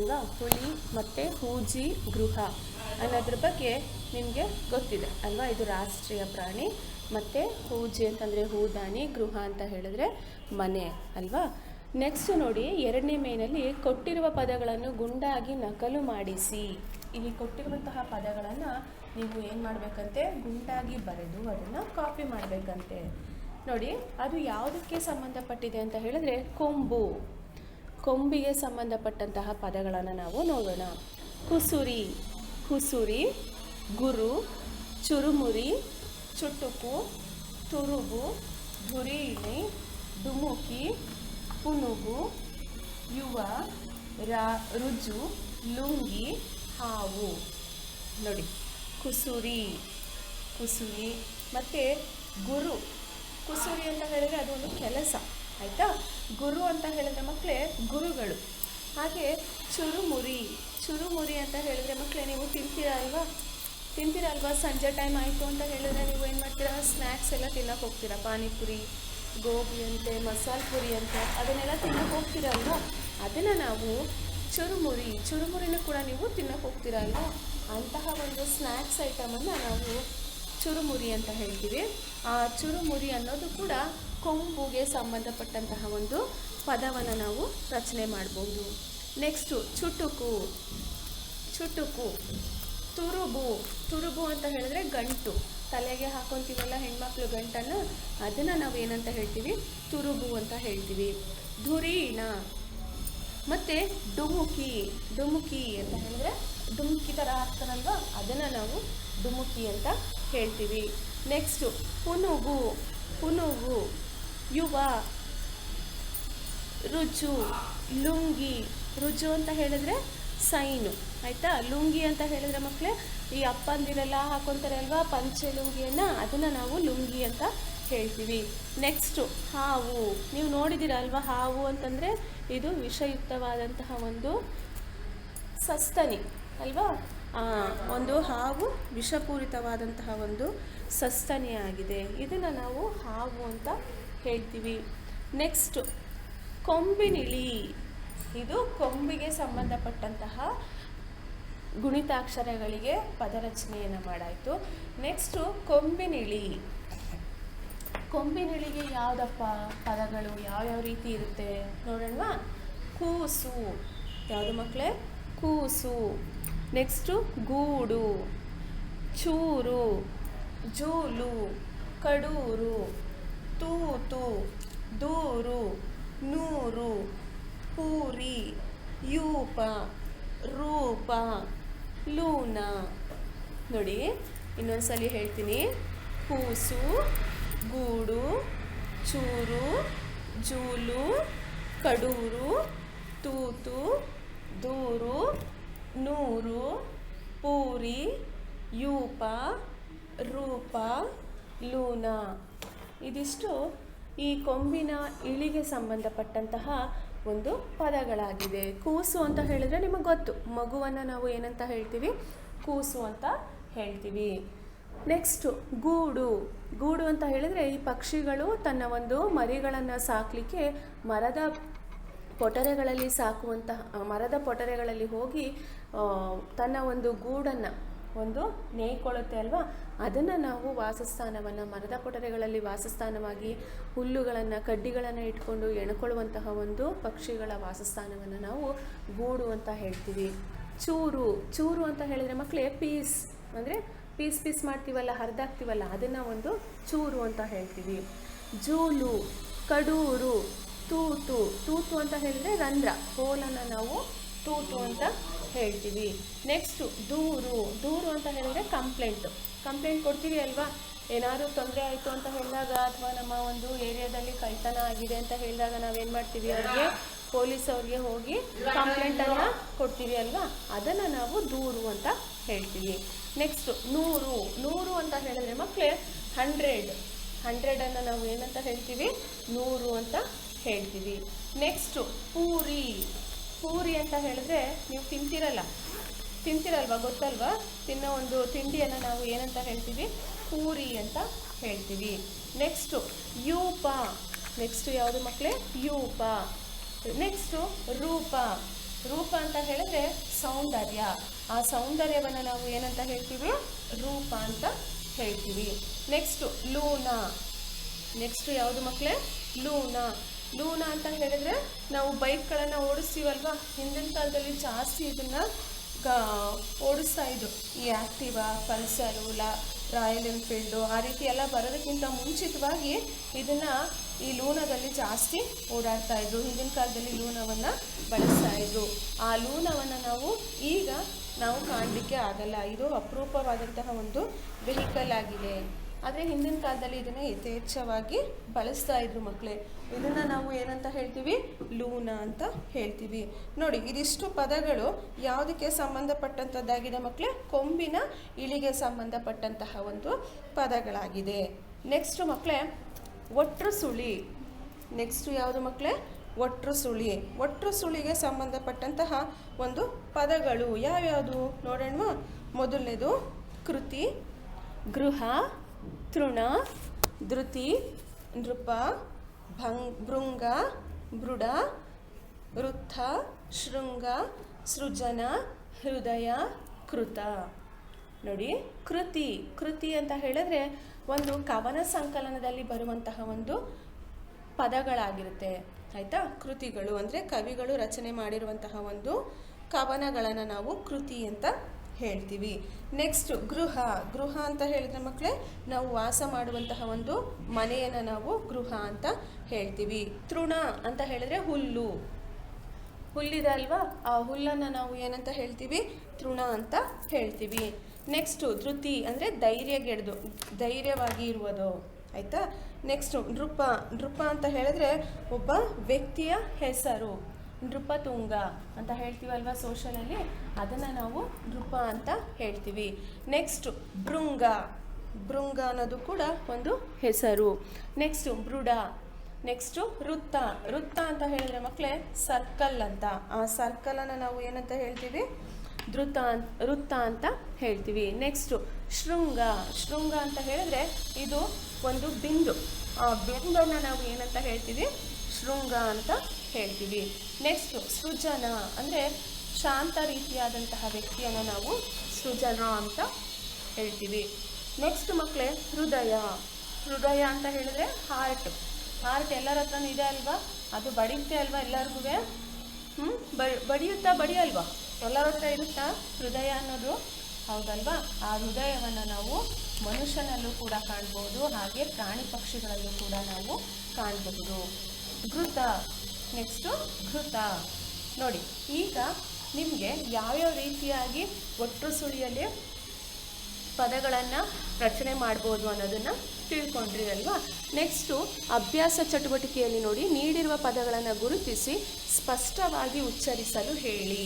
ಅಲ್ವಾ. ಹುಲಿ ಮತ್ತು ಹೂಜಿ ಗೃಹ ಅನ್ನೋದ್ರ ಬಗ್ಗೆ ನಿಮಗೆ ಗೊತ್ತಿದೆ ಅಲ್ವಾ. ಇದು ರಾಷ್ಟ್ರೀಯ ಪ್ರಾಣಿ. ಮತ್ತು ಹೂಜಿ ಅಂತಂದರೆ ಹೂದಾನಿ, ಗೃಹ ಅಂತ ಹೇಳಿದ್ರೆ ಮನೆ ಅಲ್ವಾ. ನೆಕ್ಸ್ಟ್ ನೋಡಿ, ಎರಡನೇ ಮೇನಲ್ಲಿ ಕೊಟ್ಟಿರುವ ಪದಗಳನ್ನು ಗುಂಡಾಗಿ ನಕಲು ಮಾಡಿಸಿ. ಇಲ್ಲಿ ಕೊಟ್ಟಿರುವಂತಹ ಪದಗಳನ್ನು ನೀವು ಏನು ಮಾಡಬೇಕಂತೆ, ಗುಂಡಾಗಿ ಬರೆದು ಅದನ್ನು ಕಾಪಿ ಮಾಡಬೇಕಂತೆ. ನೋಡಿ, ಅದು ಯಾವುದಕ್ಕೆ ಸಂಬಂಧಪಟ್ಟಿದೆ ಅಂತ ಹೇಳಿದ್ರೆ ಕೊಂಬು, ಕೊಂಬಿಗೆ ಸಂಬಂಧಪಟ್ಟಂತಹ ಪದಗಳನ್ನು ನಾವು ನೋಡೋಣ. ಕುಸುರಿ, ಕುಸುರಿ, ಗುರು, ಚುರುಮುರಿ, ಚುಟುಕು, ತುರುಬು, ಧುರೀಣಿ, ಡುಮುಕಿ, ಪುನುಗು, ಯುವ, ರುಜು, ಲುಂಗಿ, ಹಾವು. ನೋಡಿ, ಕುಸುರಿ, ಕುಸುರಿ ಮತ್ತು ಗುರು. ಕುಸುರಿ ಅಂತ ಹೇಳಿದರೆ ಅದು ಒಂದು ಕೆಲಸ, ಆಯಿತಾ. ಗುರು ಅಂತ ಹೇಳಿದ್ರೆ ಮಕ್ಕಳೇ ಗುರುಗಳು. ಹಾಗೆ ಚುರುಮುರಿ, ಚುರುಮುರಿ ಅಂತ ಹೇಳಿದ್ರೆ ಮಕ್ಕಳೇ ನೀವು ತಿಂತೀರಾ ಅಲ್ವಾ. ಸಂಜೆ ಟೈಮ್ ಆಯಿತು ಅಂತ ಹೇಳಿದ್ರೆ ನೀವು ಏನು ಮಾಡ್ತೀರಾ, ಸ್ನ್ಯಾಕ್ಸ್ ಎಲ್ಲ ತಿನ್ನೋಕೆ ಹೋಗ್ತೀರಾ. ಪಾನಿಪುರಿ, ಗೋಬಿ ಅಂತೆ, ಮಸಾಲೆ ಪುರಿ ಅಂತೆ, ಅದನ್ನೆಲ್ಲ ತಿನ್ನೋಕೆ ಹೋಗ್ತೀರಲ್ವ. ಅದನ್ನು ನಾವು ಚುರುಮುರಿನೂ ಕೂಡ ನೀವು ತಿನ್ನೋಕೆ ಹೋಗ್ತೀರಲ್ವ. ಅಂತಹ ಒಂದು ಸ್ನ್ಯಾಕ್ಸ್ ಐಟಮನ್ನು ನಾವು ಚುರುಮುರಿ ಅಂತ ಹೇಳ್ತೀವಿ. ಆ ಚುರುಮುರಿ ಅನ್ನೋದು ಕೂಡ ಕೊಂಬುಗೆ ಸಂಬಂಧಪಟ್ಟಂತಹ ಒಂದು ಪದವನ್ನು ನಾವು ರಚನೆ ಮಾಡ್ಬೋದು. ನೆಕ್ಸ್ಟು ಚುಟುಕು, ಚುಟುಕು, ತುರುಬು, ತುರುಬು ಅಂತ ಹೇಳಿದ್ರೆ ಗಂಟು, ತಲೆಗೆ ಹಾಕೊತೀವಲ್ಲ ಹೆಣ್ಮಕ್ಳು ಗಂಟನ್ನು, ಅದನ್ನು ನಾವು ಏನಂತ ಹೇಳ್ತೀವಿ, ತುರುಬು ಅಂತ ಹೇಳ್ತೀವಿ. ಧುರೀಣ ಮತ್ತು ಡುಮುಕಿ, ಡುಮುಕಿ ಅಂತ ಹೇಳಿದ್ರೆ ಡುಮುಕಿ ಥರ ಹಾಕ್ತಾರಲ್ವ, ಅದನ್ನು ನಾವು ಡುಮುಕಿ ಅಂತ ಹೇಳ್ತೀವಿ. ನೆಕ್ಸ್ಟು ಪುನುಗು, ಪುನುಗು, ಯುವ, ರುಜು, ಲುಂಗಿ. ರುಜು ಅಂತ ಹೇಳಿದ್ರೆ ಸೈನು, ಆಯಿತಾ. ಲುಂಗಿ ಅಂತ ಹೇಳಿದ್ರೆ ಮಕ್ಕಳೇ ಈ ಅಪ್ಪಂದಿರೆಲ್ಲ ಹಾಕೊತಾರೆ ಅಲ್ವಾ ಪಂಚೆ ಲುಂಗಿಯನ್ನು, ಅದನ್ನು ನಾವು ಲುಂಗಿ ಅಂತ ಹೇಳ್ತೀವಿ. ನೆಕ್ಸ್ಟು ಹಾವು. ನೀವು ನೋಡಿದ್ದೀರ ಅಲ್ವಾ, ಹಾವು ಅಂತಂದರೆ ಇದು ವಿಷಯುಕ್ತವಾದಂತಹ ಒಂದು ಸಸ್ತನಿ ಅಲ್ವಾ. ಒಂದು ಹಾವು ವಿಷಪೂರಿತವಾದಂತಹ ಒಂದು ಸಸ್ತನಿಯಾಗಿದೆ, ಇದನ್ನು ನಾವು ಹಾವು ಅಂತ ಹೇಳ್ತೀವಿ. ನೆಕ್ಸ್ಟು ಕೊಂಬಿನಿಳಿ, ಇದು ಕೊಂಬಿಗೆ ಸಂಬಂಧಪಟ್ಟಂತಹ ಗುಣಿತಾಕ್ಷರಗಳಿಗೆ ಪದರಚನೆಯನ್ನು ಮಾಡಾಯಿತು. ನೆಕ್ಸ್ಟು ಕೊಂಬಿನಿಳಿ. ಕೊಂಬಿನಿಳಿಗೆ ಯಾವುದಪ್ಪ ಪದಗಳು ಯಾವ್ಯಾವ ರೀತಿ ಇರುತ್ತೆ ನೋಡೋಣವಾ. ಕೂಸು, ಯಾವುದು ಮಕ್ಕಳೇ, ಕೂಸು. ನೆಕ್ಸ್ಟು ಗೂಡು, ಚೂರು, ಜೂಲು, ಕಡೂರು, ತೂತು, ದೂರು, ನೂರು, ಪೂರಿ, ಯೂಪ, ರೂಪ, ಲೂನ. ನೋಡಿ, ಇನ್ನೊಂದ್ಸಲಿ ಹೇಳ್ತೀನಿ. ಕೂಸು, ಗೂಡು, ಚೂರು, ಜೂಲು, ಕಡೂರು, ತೂತು, ದೂರು, ನೂರು, ಪೂರಿ, ಯೂಪ, ರೂಪ, ಲೂನ. ಇದಿಷ್ಟು ಈ ಕೊಂಬಿನ ಇಳಿಗೆ ಸಂಬಂಧಪಟ್ಟಂತಹ ಒಂದು ಪದಗಳಾಗಿದೆ. ಕೂಸು ಅಂತ ಹೇಳಿದರೆ ನಿಮಗೆ ಗೊತ್ತು, ಮಗುವನ್ನು ನಾವು ಏನಂತ ಹೇಳ್ತೀವಿ, ಕೂಸು ಅಂತ ಹೇಳ್ತೀವಿ. ನೆಕ್ಸ್ಟು ಗೂಡು. ಗೂಡು ಅಂತ ಹೇಳಿದರೆ ಈ ಪಕ್ಷಿಗಳು ತನ್ನ ಒಂದು ಮರಿಗಳನ್ನು ಸಾಕಲಿಕ್ಕೆ ಮರದ ಪೊಟರೆಗಳಲ್ಲಿ ಹೋಗಿ ತನ್ನ ಒಂದು ಗೂಡನ್ನು ಒಂದು ನೇಯ್ಕೊಳ್ಳುತ್ತೆ ಅಲ್ವಾ. ಅದನ್ನು ನಾವು ವಾಸಸ್ಥಾನವನ್ನು, ಮರದ ಪೊಟರೆಗಳಲ್ಲಿ ವಾಸಸ್ಥಾನವಾಗಿ ಹುಲ್ಲುಗಳನ್ನು, ಕಡ್ಡಿಗಳನ್ನು ಇಟ್ಕೊಂಡು ಎಣ್ಕೊಳ್ಳುವಂತಹ ಒಂದು ಪಕ್ಷಿಗಳ ವಾಸಸ್ಥಾನವನ್ನು ನಾವು ಗೂಡು ಅಂತ ಹೇಳ್ತೀವಿ. ಚೂರು. ಚೂರು ಅಂತ ಹೇಳಿದರೆ ಮಕ್ಕಳೇ ಪೀಸ್, ಅಂದರೆ ಪೀಸ್ ಮಾಡ್ತೀವಲ್ಲ, ಹರಿದಾಕ್ತೀವಲ್ಲ, ಅದನ್ನು ಒಂದು ಚೂರು ಅಂತ ಹೇಳ್ತೀವಿ. ಜೂಲು, ಕಡೂರು, ತೂತು. ತೂತು ಅಂತ ಹೇಳಿದರೆ ರಂಧ್ರ, ಹೋಲನ್ನು ನಾವು ತೂತು ಅಂತ ಹೇಳ್ತೀವಿ. ನೆಕ್ಸ್ಟು ದೂರು. ದೂರು ಅಂತ ಹೇಳಿದರೆ ಕಂಪ್ಲೇಂಟ್ ಕೊಡ್ತೀವಿ ಅಲ್ವಾ. ಏನಾದರೂ ತೊಂದರೆ ಆಯಿತು ಅಂತ ಹೇಳಿದಾಗ, ಅಥವಾ ನಮ್ಮ ಒಂದು ಏರಿಯಾದಲ್ಲಿ ಕಳ್ತನ ಆಗಿದೆ ಅಂತ ಹೇಳಿದಾಗ ನಾವೇನು ಮಾಡ್ತೀವಿ, ಅವ್ರಿಗೆ ಪೊಲೀಸ್ ಅವ್ರಿಗೆ ಹೋಗಿ ಕಂಪ್ಲೇಂಟನ್ನು ಕೊಡ್ತೀವಿ ಅಲ್ವಾ, ಅದನ್ನು ನಾವು ದೂರು ಅಂತ ಹೇಳ್ತೀವಿ. ನೆಕ್ಸ್ಟು ನೂರು. ನೂರು ಅಂತ ಹೇಳಿದ್ರೆ ಮಕ್ಕಳೇ 100 ನಾವು ಏನಂತ ಹೇಳ್ತೀವಿ, 100 ಅಂತ ಹೇಳ್ತೀವಿ. ನೆಕ್ಸ್ಟು ಪೂರಿ. ಪೂರಿ ಅಂತ ಹೇಳಿದ್ರೆ ನೀವು ತಿಂತಿರಲ್ವಾ, ಗೊತ್ತಲ್ವಾ, ತಿನ್ನೋ ಒಂದು ತಿಂಡಿಯನ್ನು ನಾವು ಏನಂತ ಹೇಳ್ತೀವಿ, ಪೂರಿ ಅಂತ ಹೇಳ್ತೀವಿ. ನೆಕ್ಸ್ಟು ಯೂಪ. ನೆಕ್ಸ್ಟು ಯಾವುದು ಮಕ್ಕಳೇ, ಯೂಪ. ನೆಕ್ಸ್ಟು ರೂಪ. ರೂಪ ಅಂತ ಹೇಳಿದ್ರೆ ಸೌಂದರ್ಯ. ಆ ಸೌಂದರ್ಯವನ್ನು ನಾವು ಏನಂತ ಹೇಳ್ತೀವಿ? ರೂಪ ಅಂತ ಹೇಳ್ತೀವಿ. Next Luna. ನೆಕ್ಸ್ಟ್ ಯಾವುದು ಮಕ್ಕಳೇ? ಲೂನ. ಲೂನ ಅಂತ ಹೇಳಿದ್ರೆ ನಾವು ಬೈಕ್ಗಳನ್ನು ಓಡಿಸ್ತೀವಲ್ವ, ಹಿಂದಿನ ಕಾಲದಲ್ಲಿ ಜಾಸ್ತಿ ಇದನ್ನು ಓಡಿಸ್ತಾ ಇದ್ರು. ಈ ಆ್ಯಕ್ಟಿವಾ, ಪಲ್ಸರು, ರಾಯಲ್ ಎನ್ಫೀಲ್ಡು ಆ ರೀತಿ ಎಲ್ಲ ಬರೋದಕ್ಕಿಂತ ಮುಂಚಿತವಾಗಿ ಇದನ್ನು ಈ ಲೂನದಲ್ಲಿ ಜಾಸ್ತಿ ಓಡಾಡ್ತಾ ಇದ್ರು. ಹಿಂದಿನ ಕಾಲದಲ್ಲಿ ಲೂನವನ್ನು ಬಳಸ್ತಾ ಇದ್ರು. ಆ ಲೂನವನ್ನು ನಾವು ಕಾಣಲಿಕ್ಕೆ ಆಗಲ್ಲ. ಇದು ಅಪರೂಪವಾದಂತಹ ಒಂದು ವೆಹಿಕಲ್ ಆಗಿದೆ. ಆದರೆ ಹಿಂದಿನ ಕಾಲದಲ್ಲಿ ಇದನ್ನು ಯಥೇಚ್ಛವಾಗಿ ಬಳಸ್ತಾ ಇದ್ರು ಮಕ್ಕಳೇ. ಇದನ್ನು ನಾವು ಏನಂತ ಹೇಳ್ತೀವಿ? ಲೂನ ಅಂತ ಹೇಳ್ತೀವಿ. ನೋಡಿ, ಇದಿಷ್ಟು ಪದಗಳು ಯಾವುದಕ್ಕೆ ಸಂಬಂಧಪಟ್ಟಂಥದ್ದಾಗಿದೆ ಮಕ್ಕಳೇ? ಕೊಂಬಿನ ಇಳಿಗೆ ಸಂಬಂಧಪಟ್ಟಂತಹ ಒಂದು ಪದಗಳಾಗಿದೆ. ನೆಕ್ಸ್ಟು ಮಕ್ಕಳೇ ಒಟ್ರು ಸುಳಿ. ನೆಕ್ಸ್ಟು ಯಾವುದು ಮಕ್ಕಳೇ? ಒಟ್ರು ಸುಳಿ. ಒಟ್ರು ಸುಳಿಗೆ ಸಂಬಂಧಪಟ್ಟಂತಹ ಒಂದು ಪದಗಳು ಯಾವ್ಯಾವುದು ನೋಡೋಣ. ಮೊದಲನೇದು ಕೃತಿ, ಗೃಹ, ತೃಣ, ಧೃತಿ, ನೃಪ, ಭೃಂಗ, ಬೃಡ, ವೃಥ, ಶೃಂಗ, ಸೃಜನ, ಹೃದಯ, ಕೃತ. ನೋಡಿ, ಕೃತಿ. ಕೃತಿ ಅಂತ ಹೇಳಿದ್ರೆ ಒಂದು ಕವನ ಸಂಕಲನದಲ್ಲಿ ಬರುವಂತಹ ಒಂದು ಪದಗಳಾಗಿರುತ್ತೆ. ಆಯಿತಾ? ಕೃತಿಗಳು ಅಂದರೆ ಕವಿಗಳು ರಚನೆ ಮಾಡಿರುವಂತಹ ಒಂದು ಕವನಗಳನ್ನು ನಾವು ಕೃತಿ ಅಂತ ಹೇಳ್ತೀವಿ. ನೆಕ್ಸ್ಟು ಗೃಹ. ಗೃಹ ಅಂತ ಹೇಳಿದ್ರೆ ಮಕ್ಕಳೇ ನಾವು ವಾಸ ಮಾಡುವಂತಹ ಒಂದು ಮನೆಯನ್ನು ನಾವು ಗೃಹ ಅಂತ ಹೇಳ್ತೀವಿ. ತೃಣ ಅಂತ ಹೇಳಿದ್ರೆ ಹುಲ್ಲು. ಹುಲ್ಲಿದೆ ಅಲ್ವಾ, ಆ ಹುಲ್ಲನ್ನು ನಾವು ಏನಂತ ಹೇಳ್ತೀವಿ? ತೃಣ ಅಂತ ಹೇಳ್ತೀವಿ. ನೆಕ್ಸ್ಟು ಧೃತಿ ಅಂದರೆ ಧೈರ್ಯವಾಗಿ ಇರುವುದು. ಆಯಿತಾ? ನೆಕ್ಸ್ಟು ನೃಪ. ನೃಪ ಅಂತ ಹೇಳಿದ್ರೆ ಒಬ್ಬ ವ್ಯಕ್ತಿಯ ಹೆಸರು. ನೃಪತುಂಗ ಅಂತ ಹೇಳ್ತೀವಲ್ವ ಸೋಷಲಲ್ಲಿ, ಅದನ್ನು ನಾವು ನೃಪ ಅಂತ ಹೇಳ್ತೀವಿ. ನೆಕ್ಸ್ಟು ಭೃಂಗ. ಭೃಂಗ ಅನ್ನೋದು ಕೂಡ ಒಂದು ಹೆಸರು. ನೆಕ್ಸ್ಟು ಬೃಡ. ನೆಕ್ಸ್ಟು ವೃತ್ತ. ವೃತ್ತ ಅಂತ ಹೇಳಿದ್ರೆ ಮಕ್ಕಳೇ ಸರ್ಕಲ್ ಅಂತ. ಆ ಸರ್ಕಲನ್ನು ನಾವು ಏನಂತ ಹೇಳ್ತೀವಿ? ವೃತ್ತ ಅಂತ ಹೇಳ್ತೀವಿ. ನೆಕ್ಸ್ಟು ಶೃಂಗ. ಶೃಂಗ ಅಂತ ಹೇಳಿದ್ರೆ ಇದು ಒಂದು ಬಿಂದು. ಆ ಬಿಂದನ್ನು ನಾವು ಏನಂತ ಹೇಳ್ತೀವಿ? ಶೃಂಗ ಅಂತ ಹೇಳ್ತೀವಿ. ನೆಕ್ಸ್ಟು ಸೃಜನ ಅಂದರೆ ಶಾಂತ ರೀತಿಯಾದಂತಹ ವ್ಯಕ್ತಿಯನ್ನು ನಾವು ಸೃಜನ ಅಂತ ಹೇಳ್ತೀವಿ. ನೆಕ್ಸ್ಟ್ ಮಕ್ಕಳೇ ಹೃದಯ. ಹೃದಯ ಅಂತ ಹೇಳಿದ್ರೆ ಹಾರ್ಟ್. ಹಾರ್ಟ್ ಎಲ್ಲರ ಹತ್ರನೂ ಇದೆ ಅಲ್ವಾ? ಅದು ಬಡಿಯುತ್ತೆ ಅಲ್ವಾ ಎಲ್ಲರಿಗೂ? ಬಡಿಯಲ್ವಾ? ಎಲ್ಲರ ಹತ್ರ ಇರುತ್ತಾ ಹೃದಯ ಅನ್ನೋದು? ಹೌದಲ್ವಾ? ಆ ಹೃದಯವನ್ನು ನಾವು ಮನುಷ್ಯನಲ್ಲೂ ಕೂಡ ಕಾಣ್ಬೋದು, ಹಾಗೆ ಪ್ರಾಣಿ ಪಕ್ಷಿಗಳಲ್ಲೂ ಕೂಡ ನಾವು ಕಾಣಬಹುದು. ಘೃತ. ನೆಕ್ಸ್ಟು ಘೃತ. ನೋಡಿ, ಈಗ ನಿಮಗೆ ಯಾವ್ಯಾವ ರೀತಿಯಾಗಿ ಒಟ್ರು ಸುಳಿಯಲ್ಲಿ ಪದಗಳನ್ನು ರಚನೆ ಮಾಡ್ಬೋದು ಅನ್ನೋದನ್ನು ತಿಳ್ಕೊಂಡ್ರಿ ಅಲ್ವಾ? ನೆಕ್ಸ್ಟು ಅಭ್ಯಾಸ ಚಟುವಟಿಕೆಯಲ್ಲಿ ನೋಡಿ, ನೀಡಿರುವ ಪದಗಳನ್ನು ಗುರುತಿಸಿ ಸ್ಪಷ್ಟವಾಗಿ ಉಚ್ಚರಿಸಲು ಹೇಳಿ.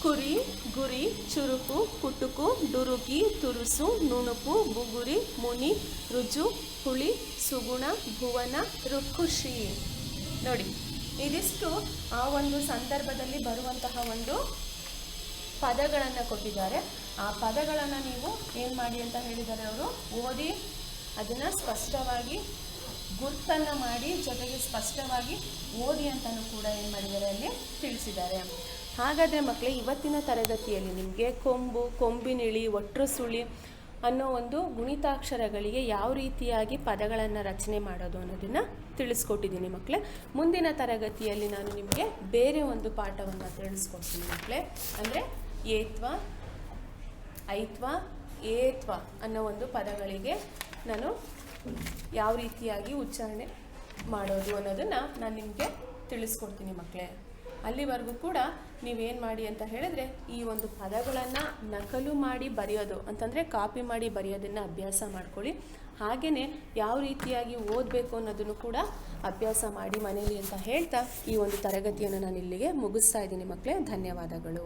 ಕುರಿ, ಗುರಿ, ಚುರುಕು, ಕುಟುಕು, ಡುರುಕಿ, ತುರುಸು, ನುಣುಪು, ಬುಗುರಿ, ಮುನಿ, ರುಜು, ಹುಳಿ, ಸುಗುಣ, ಭುವನ, ರುಖುಷಿ. ನೋಡಿ, ಇದಿಷ್ಟು ಆ ಒಂದು ಸಂದರ್ಭದಲ್ಲಿ ಬರುವಂತಹ ಒಂದು ಪದಗಳನ್ನು ಕೊಟ್ಟಿದ್ದಾರೆ. ಆ ಪದಗಳನ್ನು ನೀವು ಏನು ಮಾಡಿ ಅಂತ ಹೇಳಿದ್ದಾರೆ ಅವರು? ಓದಿ ಅದನ್ನು ಸ್ಪಷ್ಟವಾಗಿ ಗುರ್ತನ್ನು ಮಾಡಿ, ಜೊತೆಗೆ ಸ್ಪಷ್ಟವಾಗಿ ಓದಿ ಅಂತಲೂ ಕೂಡ ಏನು ಮಾಡಿದ್ದಾರೆ ಅಲ್ಲಿ ತಿಳಿಸಿದ್ದಾರೆ. ಹಾಗಾದರೆ ಮಕ್ಕಳೇ, ಇವತ್ತಿನ ತರಗತಿಯಲ್ಲಿ ನಿಮಗೆ ಕೊಂಬು, ಕೊಂಬಿನಿಳಿ, ಒಟ್ರು ಸುಳಿ ಅನ್ನೋ ಒಂದು ಗುಣಿತಾಕ್ಷರಗಳಿಗೆ ಯಾವ ರೀತಿಯಾಗಿ ಪದಗಳನ್ನು ರಚನೆ ಮಾಡೋದು ಅನ್ನೋದನ್ನು ತಿಳಿಸ್ಕೊಟ್ಟಿದ್ದೀನಿ ಮಕ್ಕಳೇ. ಮುಂದಿನ ತರಗತಿಯಲ್ಲಿ ನಾನು ನಿಮಗೆ ಬೇರೆ ಒಂದು ಪಾಠವನ್ನು ತಿಳಿಸ್ಕೊಡ್ತೀನಿ ಮಕ್ಕಳೇ. ಅಂದರೆ ಏತ್ವ, ಐತ್ವ, ಏತ್ವ ಅನ್ನೋ ಒಂದು ಪದಗಳಿಗೆ ನಾನು ಯಾವ ರೀತಿಯಾಗಿ ಉಚ್ಚಾರಣೆ ಮಾಡೋದು ಅನ್ನೋದನ್ನು ನಾನು ನಿಮಗೆ ತಿಳಿಸ್ಕೊಡ್ತೀನಿ ಮಕ್ಕಳೇ. ಅಲ್ಲಿವರೆಗೂ ಕೂಡ ನೀವೇನು ಮಾಡಿ ಅಂತ ಹೇಳಿದ್ರೆ, ಈ ಒಂದು ಪದಗಳನ್ನು ನಕಲು ಮಾಡಿ ಬರೆಯೋದು ಅಂತಂದರೆ ಕಾಪಿ ಮಾಡಿ ಬರೆಯೋದನ್ನು ಅಭ್ಯಾಸ ಮಾಡ್ಕೊಳ್ಳಿ. ಹಾಗೆಯೇ ಯಾವ ರೀತಿಯಾಗಿ ಓದಬೇಕು ಅನ್ನೋದನ್ನು ಕೂಡ ಅಭ್ಯಾಸ ಮಾಡಿ ಮನೇಲಿ ಅಂತ ಹೇಳ್ತಾ ಈ ಒಂದು ತರಗತಿಯನ್ನು ನಾನು ಇಲ್ಲಿಗೆ ಮುಗಿಸ್ತಾ ಇದ್ದೀನಿ ಮಕ್ಕಳೇ. ಧನ್ಯವಾದಗಳು.